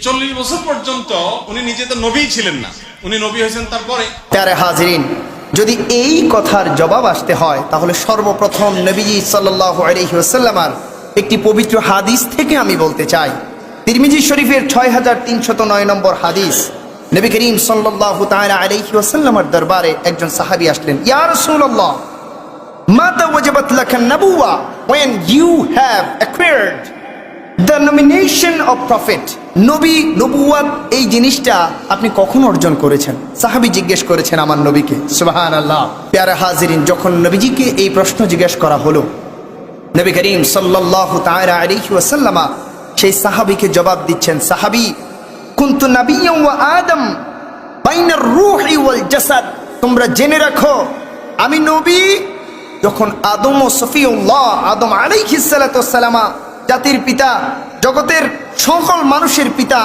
40 বছর পর্যন্ত উনি নিজে তো নবী ছিলেন না, উনি নবী হয়েছেন তারপরে। প্যারে হাজিরিন, যদি এই কথার জবাব আসতে হয় তাহলে সর্বপ্রথম নবীজি সাল্লাল্লাহু আলাইহি ওয়াসাল্লামের একটি পবিত্র হাদিস থেকে আমি বলতে চাই। তিরমিজি শরীফের 6309 নম্বর হাদিস। নবী করিম সাল্লাল্লাহু তাআলা আলাইহি ওয়াসাল্লামের দরবারে একজন সাহাবী আসলেন। ইয়া রাসূলুল্লাহ, মাতা ওয়াজাবাত লাকান নবুওয়া when you have acquired the nomination of prophet, নবী নবুয়াত এই জিনিসটা আপনি কখন অর্জন করেছেন? সাহাবী জিজ্ঞেস করেছেন আমার নবীকে। সুবহানাল্লাহ। প্যারা হাজিরিন, যখন নবীজিকে এই প্রশ্ন জিজ্ঞেস করা হলো, নবী করিম সাল্লাল্লাহু তাআলা আলাইহি ওয়াসাল্লাম সেই সাহাবীকে জবাব দিচ্ছেন, সাহাবী, কুনতু নাবিয়্যান ওয়া আদম বাইনার রূহি ওয়াল জাসাদ, তোমরা জেনে রাখো আমি নবী যখন আদম ও সফিউল্লাহ, আদম আলাইহিস সালাতু ওয়াস সালাম জাতির পিতা, জগতের সকল মানুষের পিতা।